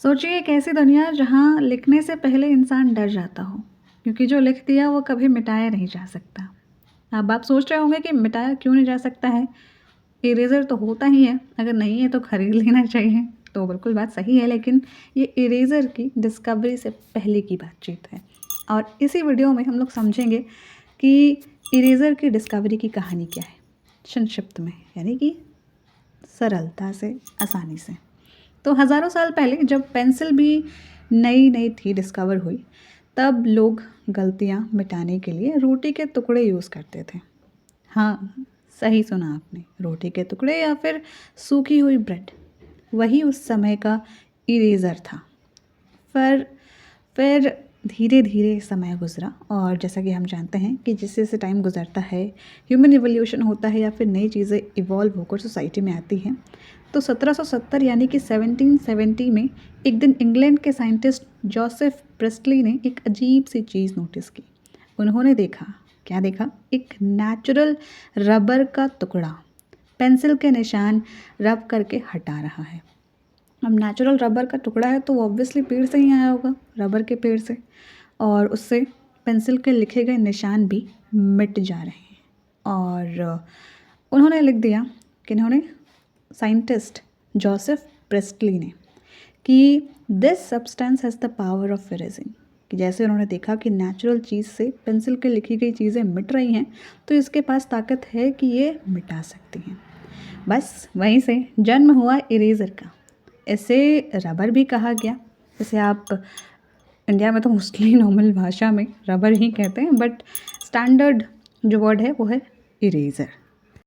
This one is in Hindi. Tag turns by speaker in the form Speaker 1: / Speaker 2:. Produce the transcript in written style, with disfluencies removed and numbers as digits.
Speaker 1: सोचिए एक ऐसी दुनिया जहाँ लिखने से पहले इंसान डर जाता हो, क्योंकि जो लिख दिया वो कभी मिटाया नहीं जा सकता। अब आप सोच रहे होंगे कि मिटाया क्यों नहीं जा सकता है? इरेज़र तो होता ही है, अगर नहीं है तो खरीद लेना चाहिए। तो बिल्कुल बात सही है, लेकिन ये इरेज़र की डिस्कवरी से पहले की बातचीत है। और इसी वीडियो में हम लोग समझेंगे कि इरेज़र की डिस्कवरी की कहानी क्या है, संक्षिप्त में, यानी कि सरलता से, आसानी से। तो हज़ारों साल पहले जब पेंसिल भी नई नई थी, डिस्कवर हुई, तब लोग गलतियाँ मिटाने के लिए रोटी के टुकड़े यूज़ करते थे। हाँ, सही सुना आपने, रोटी के टुकड़े या फिर सूखी हुई ब्रेड, वही उस समय का इरेज़र था। पर फिर धीरे धीरे समय गुजरा, और जैसा कि हम जानते हैं कि जैसे जैसे टाइम गुजरता है, ह्यूमन इवोल्यूशन होता है या फिर नई चीज़ें इवॉल्व होकर सोसाइटी में आती हैं। तो 1770 यानी कि 1770 में एक दिन इंग्लैंड के साइंटिस्ट जोसेफ प्रेस्टली ने एक अजीब सी चीज़ नोटिस की। उन्होंने देखा, क्या देखा? एक नेचुरल रबर का टुकड़ा पेंसिल के निशान रब करके हटा रहा है। अब नेचुरल रबर का टुकड़ा है तो ऑब्वियसली पेड़ से ही आया होगा, रबर के पेड़ से, और उससे पेंसिल के लिखे गए निशान भी मिट जा रहे हैं। और उन्होंने लिख दिया, किन्होंने? साइंटिस्ट जोसेफ प्रेस्टली ने, कि this substance has the power of erasing. कि जैसे उन्होंने देखा कि नेचुरल चीज़ से पेंसिल के लिखी गई चीज़ें मिट रही हैं, तो इसके पास ताकत है कि ये मिटा सकती हैं। बस वहीं से जन्म हुआ इरेज़र का। इसे रबर भी कहा गया। जैसे आप इंडिया में तो मोस्टली नॉर्मल भाषा में रबर ही कहते हैं, बट स्टैंडर्ड जो वर्ड है वो है इरेज़र।